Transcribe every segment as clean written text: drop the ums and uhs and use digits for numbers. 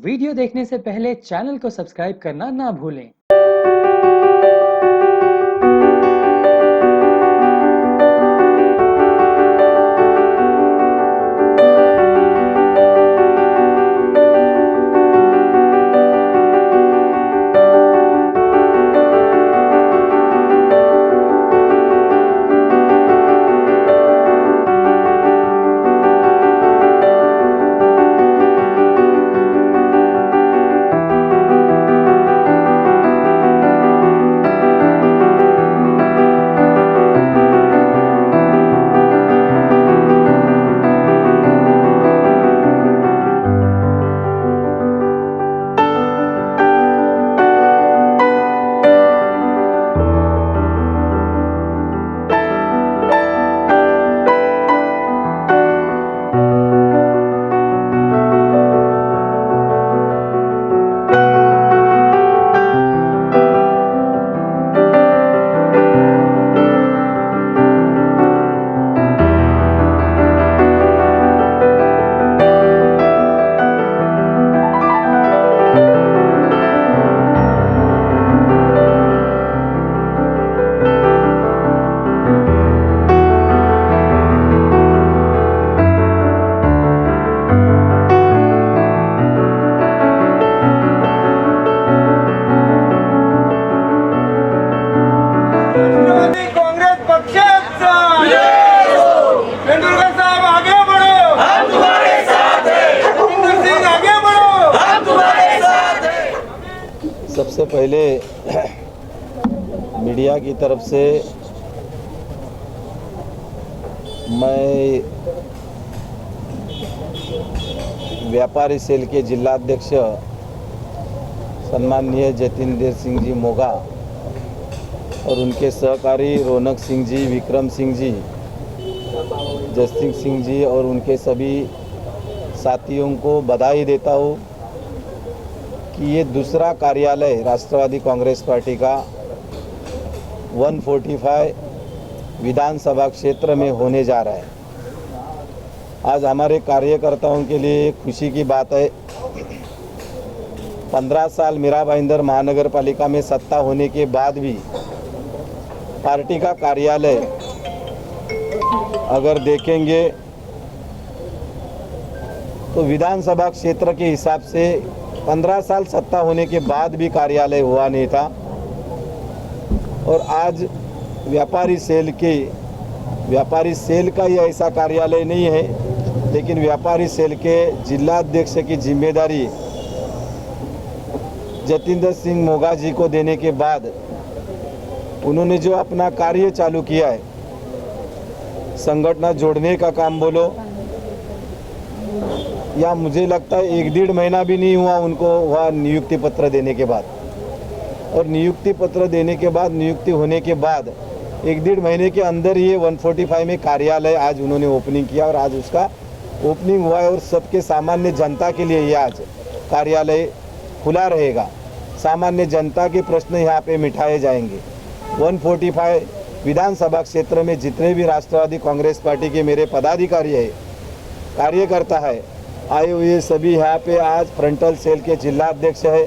Video देखने से पहले चैनल को सब्सक्राइब करना ना भूलें। कांग्रेस पक्षाचा तेंदुलकर साहब आगे बढ़ो, हम तुम्हारे साथ हैं। जतिंदर सिंह आगे बढ़ो, हम तुम्हारे साथ हैं। सबसे पहले मीडिया की तरफ से मैं व्यापारी सेल के जिलाध्यक्ष सम्माननीय जतिंदर सिंह जी मोगा और उनके सहकारी रौनक सिंह जी, विक्रम सिंह जी, जससिंह सिंह जी और उनके सभी साथियों को बधाई देता हूँ कि ये दूसरा कार्यालय राष्ट्रवादी कांग्रेस पार्टी का 145 विधानसभा क्षेत्र में होने जा रहा है। आज हमारे कार्यकर्ताओं के लिए खुशी की बात है। 15 साल मीरा भाईंदर महानगर पालिका में सत्ता होने के बाद भी पार्टी का कार्यालय अगर देखेंगे तो विधानसभा क्षेत्र के हिसाब से 15 साल सत्ता होने के बाद भी कार्यालय हुआ नहीं था। और आज व्यापारी सेल का ये ऐसा कार्यालय नहीं है, लेकिन व्यापारी सेल के जिलाध्यक्ष की जिम्मेदारी जतिंदर सिंह मोगा जी को देने के बाद उन्होंने जो अपना कार्य चालू किया है, संगठन जोड़ने का काम बोलो या मुझे लगता है 1-1.5 महीना भी नहीं हुआ उनको वह नियुक्ति पत्र देने के बाद, और नियुक्ति पत्र देने के बाद नियुक्ति होने के बाद 1-1.5 महीने के अंदर ये 145 में कार्यालय आज उन्होंने ओपनिंग किया और आज उसका ओपनिंग हुआ है और सबके सामान्य जनता के लिए ये आज कार्यालय खुला रहेगा। सामान्य जनता के प्रश्न यहाँ पे मिटाए जाएंगे। 145 विधानसभा क्षेत्र में जितने भी राष्ट्रवादी कांग्रेस पार्टी के मेरे पदाधिकारी है, कार्यकर्ता है, आए हुए सभी यहाँ पे आज फ्रंटल सेल के जिला अध्यक्ष है,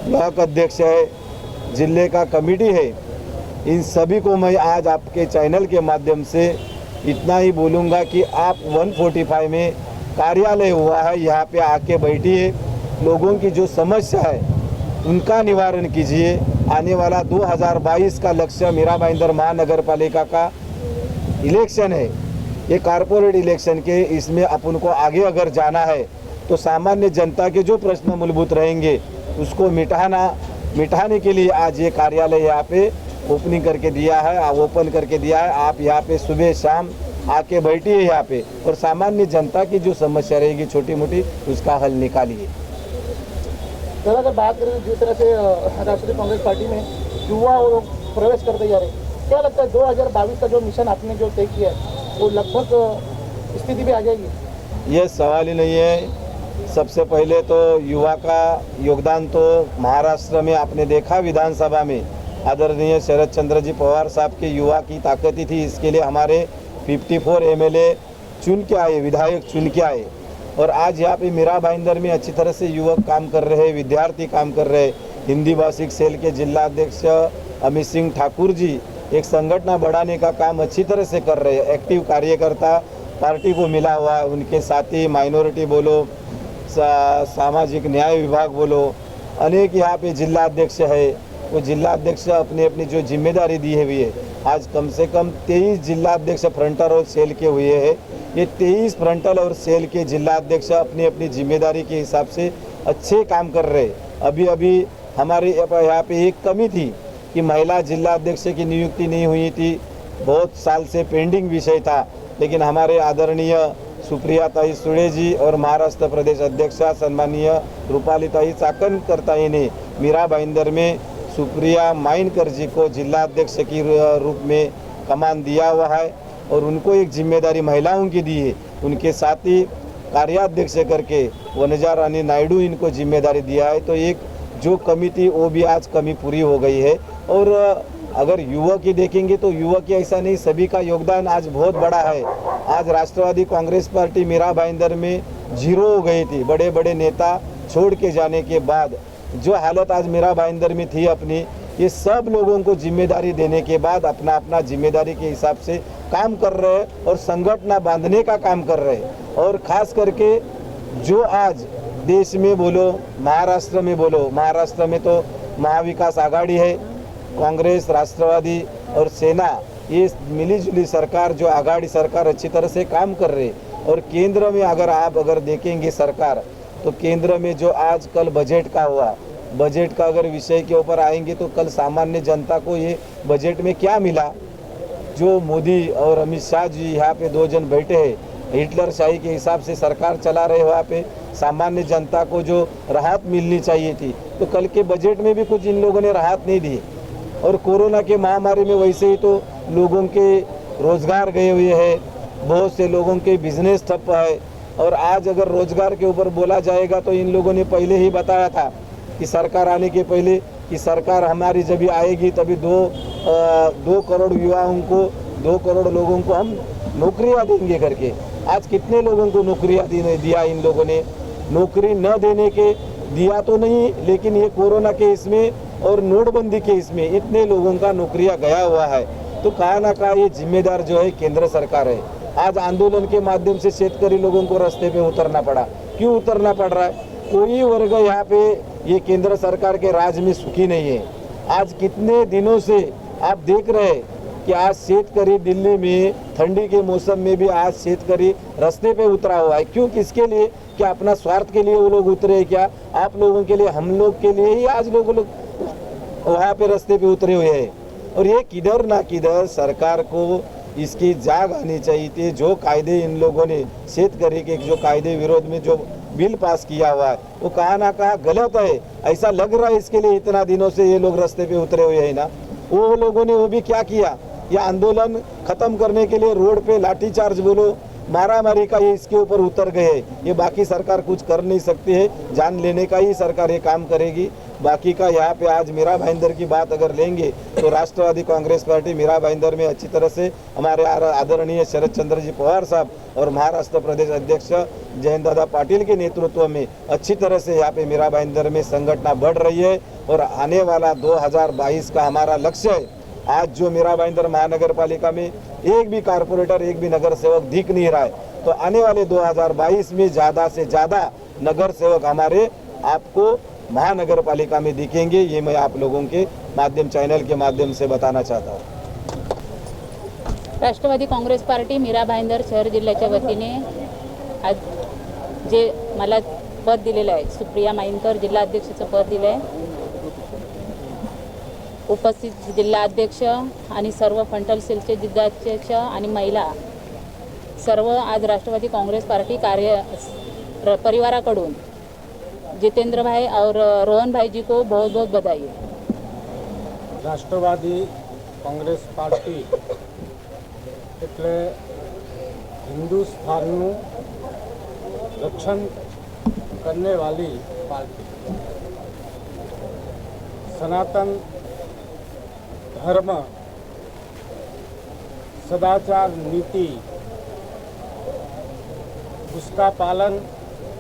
ब्लॉक अध्यक्ष है, जिले का कमेटी है, इन सभी को मैं आज आपके चैनल के माध्यम से इतना ही बोलूँगा कि आप 145 में कार्यालय हुआ है, यहाँ पे आके बैठिए, लोगों की जो समस्या है उनका निवारण कीजिए। आने वाला 2022 का लक्ष्य मीरा भाईंदर महानगर पालिका का इलेक्शन है, ये कारपोरेट इलेक्शन के, इसमें अपन को आगे अगर जाना है तो सामान्य जनता के जो प्रश्न मूलभूत रहेंगे उसको मिटाने के लिए आज ये कार्यालय यहाँ पे ओपनिंग करके दिया है, ओपन करके दिया है। आप यहाँ पे सुबह शाम आके बैठिए यहाँ पे और सामान्य जनता की जो समस्या रहेगी छोटी मोटी उसका हल निकालिए। सर, अगर बात करें जिस तरह से राष्ट्रीय कांग्रेस पार्टी में युवा और प्रवेश करते जा रहे, क्या लगता है 2022 का जो मिशन आपने जो तय किया है वो लगभग स्थिति भी आ जाएगी? ये सवाल ही नहीं है। सबसे पहले तो युवा का योगदान तो महाराष्ट्र में आपने देखा, विधानसभा में आदरणीय शरद चंद्र जी पवार साहब के युवा की ताकत ही थी। इसके लिए हमारे 54 MLA चुन के आए, विधायक चुन के आए और आज यहाँ पे मीरा भाईंदर में अच्छी तरह से युवक काम कर रहे हैं, विद्यार्थी काम कर रहे हैं। हिंदी भाषिक सेल के जिला अध्यक्ष अमित सिंह ठाकुर जी एक संगठन बढ़ाने का काम अच्छी तरह से कर रहे हैं। एक्टिव कार्यकर्ता पार्टी को मिला हुआ है, उनके साथी माइनॉरिटी बोलो, सामाजिक न्याय विभाग बोलो, अनेक यहाँ पे जिला अध्यक्ष है। वो जिला अध्यक्ष अपनी अपनी जो जिम्मेदारी दी हुई है, आज कम से कम 23 जिला अध्यक्ष फ्रंटल और सेल के हुए हैं। ये 23 फ्रंटल और सेल के जिला अध्यक्ष अपनी अपनी जिम्मेदारी के हिसाब से अच्छे काम कर रहे। अभी हमारे यहाँ पे एक कमी थी कि महिला जिला अध्यक्ष की नियुक्ति नहीं हुई थी, बहुत साल से पेंडिंग विषय था, लेकिन हमारे आदरणीय सुप्रिया ताई सुळे जी और महाराष्ट्र प्रदेश अध्यक्ष सन्माननीय रूपाली ताई चाकणकर ने मीरा भाईंदर में सुप्रिया माइनकर जी को जिला अध्यक्ष के रूप में कमान दिया हुआ है और उनको एक जिम्मेदारी महिलाओं की दी है। उनके साथ ही कार्याध्यक्ष करके वनजा रानी नायडू इनको जिम्मेदारी दिया है। तो एक जो कमी थी वो भी आज कमी पूरी हो गई है। और अगर युवक ही देखेंगे तो युवक ही ऐसा नहीं, सभी का योगदान आज बहुत बड़ा है। आज राष्ट्रवादी कांग्रेस पार्टी मीरा भाईंदर में जीरो हो गई थी। बड़े बड़े नेता छोड़ के जाने के बाद जो हालत आज मीरा भाईंदर में थी अपनी, ये सब लोगों को जिम्मेदारी देने के बाद अपना अपना जिम्मेदारी के हिसाब से काम कर रहे हैं और संगठन बांधने का काम कर रहे हैं। और खास करके जो आज देश में बोलो, महाराष्ट्र में बोलो, महाराष्ट्र में तो महाविकास आघाड़ी है, कांग्रेस, राष्ट्रवादी और सेना, ये मिलीजुली सरकार जो आघाड़ी सरकार अच्छी तरह से काम कर रही है। और केंद्र में अगर देखेंगे सरकार, तो केंद्र में जो आज कल बजट का हुआ, बजट का अगर विषय के ऊपर आएंगे तो कल सामान्य जनता को ये बजट में क्या मिला। जो मोदी और अमित शाह जी यहाँ पे 2 जन बैठे हैं, हिटलर शाही के हिसाब से सरकार चला रहे, वहाँ पे सामान्य जनता को जो राहत मिलनी चाहिए थी, तो कल के बजट में भी कुछ इन लोगों ने राहत नहीं दी। और कोरोना के महामारी में वैसे ही तो लोगों के रोजगार गए हुए हैं, बहुत से लोगों के बिजनेस ठप है। और आज अगर रोजगार के ऊपर बोला जाएगा तो इन लोगों ने पहले ही बताया था कि सरकार आने के पहले कि सरकार हमारी जब भी आएगी तभी 2 करोड़ युवाओं को, 2 करोड़ लोगों को हम नौकरियां देंगे करके। आज कितने लोगों को नौकरियां दिया इन लोगों ने? नौकरी न देने के दिया तो नहीं, लेकिन ये कोरोना के इसमें और नोटबंदी के इसमें इतने लोगों का नौकरियां गया हुआ है। तो कहाँ ना कहाँ ये जिम्मेदार जो है केंद्र सरकार है। आज आंदोलन के माध्यम से शेतकरी लोगों को रास्ते पे उतरना पड़ा। क्यों उतरना पड़ रहा है? कोई वर्ग यहाँ पे ये केंद्र सरकार के राज में सुखी नहीं है। आज कितने दिनों से आप देख रहे हैं कि आज शेतकरी दिल्ली में ठंडी के मौसम में भी आज शेतकरी रास्ते पे उतरा हुआ है। क्यों? किसके लिए? क्या अपना स्वार्थ के लिए वो लोग उतरे? क्या आप लोगों के लिए, हम लोग के लिए ही आज लोग वहाँ पे रास्ते पे उतरे हुए हैं। और ये किधर ना किधर सरकार को इसकी जाग आनी चाहिए थी। जो कायदे इन लोगों ने शेतकरी के जो कायदे विरोध में जो बिल पास किया हुआ है वो कहाँ ना कहाँ गलत है, ऐसा लग रहा है। इसके लिए इतना दिनों से ये लोग रास्ते पे उतरे हुए हैं ना। वो लोगों ने वो भी क्या किया, ये आंदोलन खत्म करने के लिए रोड पे लाठीचार्ज बोलो, मारामारी का ये इसके ऊपर उतर गए। ये बाकी सरकार कुछ कर नहीं सकती है, जान लेने का ही सरकार ये काम करेगी। बाकी का यहाँ पे आज मीरा भाईंदर की बात अगर लेंगे तो राष्ट्रवादी कांग्रेस पार्टी मीरा भाईंदर में अच्छी तरह से हमारे आदरणीय शरद चंद्र जी पवार साहब और महाराष्ट्र प्रदेश अध्यक्ष जयंत दादा पाटिल के नेतृत्व में अच्छी तरह से यहाँ पे मीरा भाईंदर में संगठन बढ़ रही है। और आने वाला 2022 का हमारा लक्ष्य है। आज जो मीरा भाईंदर महानगर पालिका में एक भी कारपोरेटर, एक भी नगर सेवक दिख नहीं रहा है, तो आने वाले 2022 में ज़्यादा से ज़्यादा नगर सेवक हमारे आपको महानगर पालिका में दिखेंगे। ये मैं आप लोगों के माध्यम, चैनल के माध्यम से बताना चाहता हूँ। राष्ट्रवादी काँग्रेस पार्टी मीरा भाईंदर शहर जिल्ह्याच्या वतीने आज जे मला पद दिलेलं आहे, सुप्रिया माइनकर जिल्हा अध्यक्षाचं पद दिलं आहे, उपस्थित जिल्हा अध्यक्ष आणि सर्व फंटल सेलचे जिल्हाध्यक्ष आणि महिला सर्व आज राष्ट्रवादी काँग्रेस पार्टी परिवाराकडून जितेंद्र भाई और रोहन भाई जी को बहुत बहुत बधाई है। राष्ट्रवादी कांग्रेस पार्टी એટલે हिंदुस्तानનું रक्षण करने वाली पार्टी, सनातन धर्म, सदाचार नीति, उसका पालन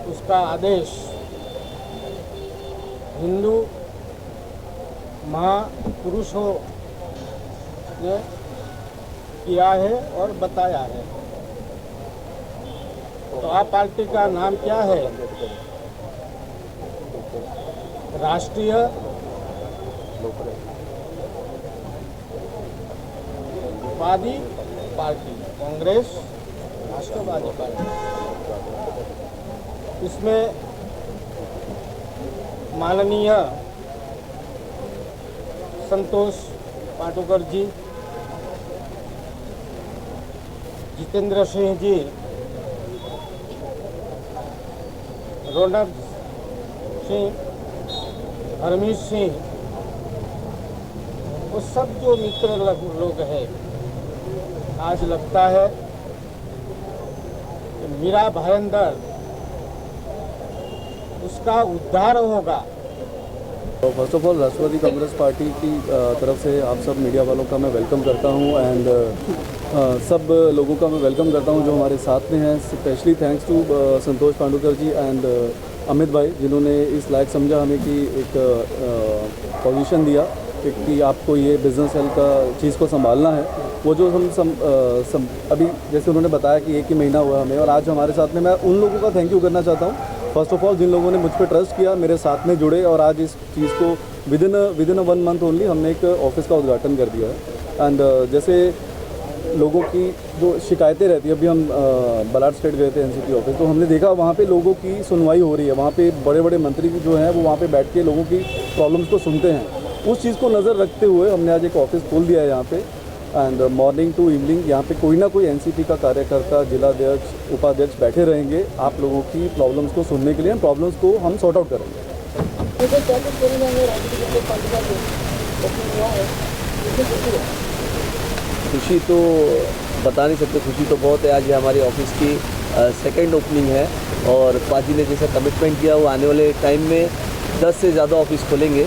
उसका आदेश हिंदू महापुरुषों ने किया है और बताया है। तो आप पार्टी का नाम क्या है? राष्ट्रीय वादी पार्टी, कांग्रेस राष्ट्रवादी पार्टी। इसमें माननीय संतोष पाटुकर जी, जितेंद्र सिंह जी, रौनक सिंह, हरमीत सिंह, वो सब जो मित्र लोग हैं, आज लगता है कि मीरा भाईंदर उसका उद्धार होगा। First of all Rashtravadi Congress party की तरफ से आप सब मीडिया वालों का मैं वेलकम करता हूं एंड सब लोगों का मैं वेलकम करता हूं जो हमारे साथ में हैं। Specially thanks to Santosh Pandukar ji and Amit भाई, जिन्होंने इस लायक समझा हमें कि एक पोजीशन दिया कि आपको ये बिज़नेस सेल का चीज़ को संभालना है। वो जो हम अभी जैसे उन्होंने बताया कि 1 ही महीना हुआ हमें, और आज हमारे साथ में मैं उन लोगों का थैंक यू करना चाहता हूँ फर्स्ट ऑफ ऑल जिन लोगों ने मुझ पर ट्रस्ट किया, मेरे साथ में जुड़े और आज इस चीज़ को विद इन 1 मंथ ओनली हमने एक ऑफिस का उद्घाटन कर दिया है। एंड जैसे लोगों की जो शिकायतें रहती है, अभी हम बलाट स्टेट गए थे एनसीपी ऑफिस, तो हमने देखा वहाँ पे लोगों की सुनवाई हो रही है। वहाँ पे बड़े बड़े मंत्री जो हैं वो वहाँ पे बैठ के लोगों की प्रॉब्लम्स को सुनते हैं। उस चीज़ को नज़र रखते हुए हमने आज एक ऑफिस खोल दिया है यहाँ पे एंड मॉर्निंग टू इवनिंग यहाँ पे कोई ना कोई एनसीपी का कार्यकर्ता, जिलाध्यक्ष, उपाध्यक्ष बैठे रहेंगे आप लोगों की प्रॉब्लम्स को सुनने के लिए। प्रॉब्लम्स को हम सॉर्ट आउट करेंगे। खुशी तो बता नहीं सकते, खुशी तो बहुत है। आज ये हमारी ऑफिस की सेकंड ओपनिंग है और पाजी ने जैसा कमिटमेंट किया वो आने वाले टाइम में 10 से ज़्यादा ऑफिस खोलेंगे,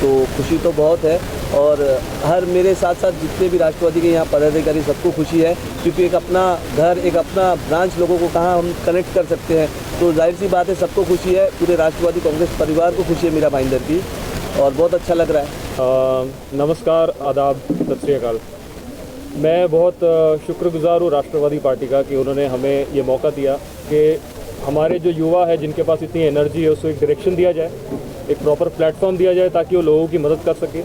तो खुशी तो बहुत है। और हर मेरे साथ साथ जितने भी राष्ट्रवादी के यहाँ पदाधिकारी सबको खुशी है, क्योंकि एक अपना घर, एक अपना ब्रांच लोगों को कहाँ हम कनेक्ट कर सकते हैं, तो जाहिर सी बात है सबको खुशी है। पूरे राष्ट्रवादी कांग्रेस परिवार को खुशी है मीरा भाईंदर की, और बहुत अच्छा लग रहा है। नमस्कार, आदाब, सत श्री अकाल। मैं बहुत शुक्रगुजार हूँ राष्ट्रवादी पार्टी का कि उन्होंने हमें ये मौका दिया कि हमारे जो युवा है जिनके पास इतनी एनर्जी है उसको एक डायरेक्शन दिया जाए, एक प्रॉपर प्लेटफॉर्म दिया जाए ताकि वो लोगों की मदद कर सके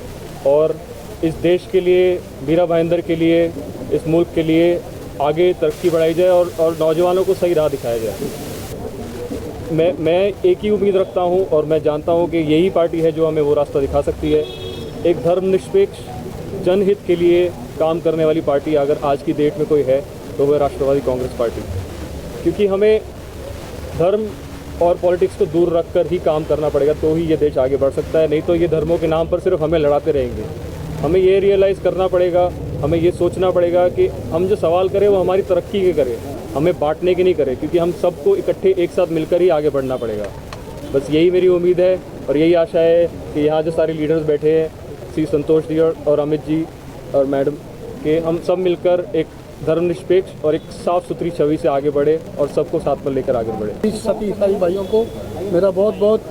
और इस देश के लिए, मीरा भाईंदर के लिए, इस मुल्क के लिए आगे तरक्की बढ़ाई जाए और नौजवानों को सही राह दिखाया जाए। मैं एक ही उम्मीद रखता हूँ और मैं जानता हूँ कि यही पार्टी है जो हमें वो रास्ता दिखा सकती है। एक धर्मनिरपेक्ष, जनहित के लिए काम करने वाली पार्टी अगर आज की डेट में कोई है तो वह राष्ट्रवादी कांग्रेस पार्टी, क्योंकि हमें धर्म और पॉलिटिक्स को दूर रखकर ही काम करना पड़ेगा, तो ही ये देश आगे बढ़ सकता है। नहीं तो ये धर्मों के नाम पर सिर्फ हमें लड़ाते रहेंगे। हमें ये रियलाइज़ करना पड़ेगा, हमें ये सोचना पड़ेगा कि हम जो सवाल करें वो हमारी तरक्की के करें, हमें बांटने की नहीं करें, क्योंकि हम सबको इकट्ठे एक साथ मिलकर ही आगे बढ़ना पड़ेगा। बस यही मेरी उम्मीद है और यही आशा है कि यहाँ जो सारे लीडर्स बैठे हैं, श्री संतोष जी और अमित जी और मैडम, के हम सब मिलकर एक धर्मनिरपेक्ष और एक साफ़ सुथरी छवि से आगे बढ़े और सबको साथ में लेकर आगे बढ़े। सभी ईसाई भाइयों को मेरा बहुत बहुत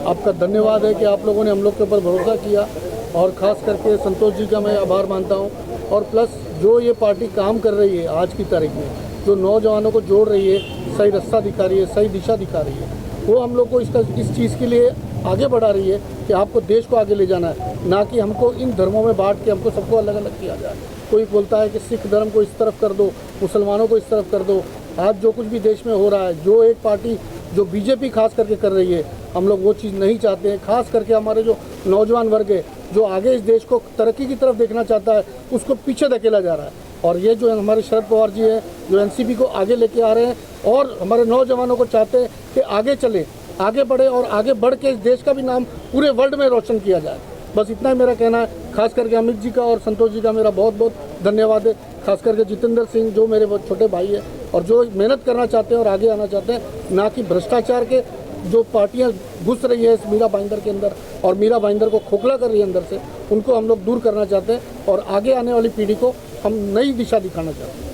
आपका धन्यवाद है कि आप लोगों ने हम लोग के ऊपर भरोसा किया, और ख़ास करके संतोष जी का मैं आभार मानता हूँ। और प्लस जो ये पार्टी काम कर रही है आज की तारीख में, जो नौजवानों को जोड़ रही है, सही रास्ता दिखा रही है, सही दिशा दिखा रही है, वो हम लोग को इस चीज़ के लिए आगे बढ़ा रही है कि आपको देश को आगे ले जाना है, ना कि हमको इन धर्मों में बांट के हमको सबको अलग अलग किया जाए। कोई बोलता है कि सिख धर्म को इस तरफ कर दो, मुसलमानों को इस तरफ कर दो। आज जो कुछ भी देश में हो रहा है, जो एक पार्टी जो बीजेपी खास करके कर रही है, हम लोग वो चीज़ नहीं चाहते हैं। खास करके हमारे जो नौजवान वर्ग है, जो आगे इस देश को तरक्की की तरफ देखना चाहता है, उसको पीछे धकेला जा रहा है। और ये जो हमारे शरद पवार जी हैं, जो एनसीपी को आगे लेके आ रहे हैं और हमारे नौजवानों को चाहते हैं कि आगे चले, आगे बढ़े और आगे बढ़ के इस देश का भी नाम पूरे वर्ल्ड में रोशन किया जाए। बस इतना ही मेरा कहना है। खास करके अमित जी का और संतोष जी का मेरा बहुत बहुत धन्यवाद है। खास करके जितेंद्र सिंह जो मेरे बहुत छोटे भाई है और जो मेहनत करना चाहते हैं और आगे आना चाहते हैं, ना कि भ्रष्टाचार के जो पार्टियां घुस रही है इस मीरा भाईंदर के अंदर और मीरा भाईंदर को खोखला कर रही है अंदर से, उनको हम लोग दूर करना चाहते हैं और आगे आने वाली पीढ़ी को हम नई दिशा दिखाना चाहते हैं।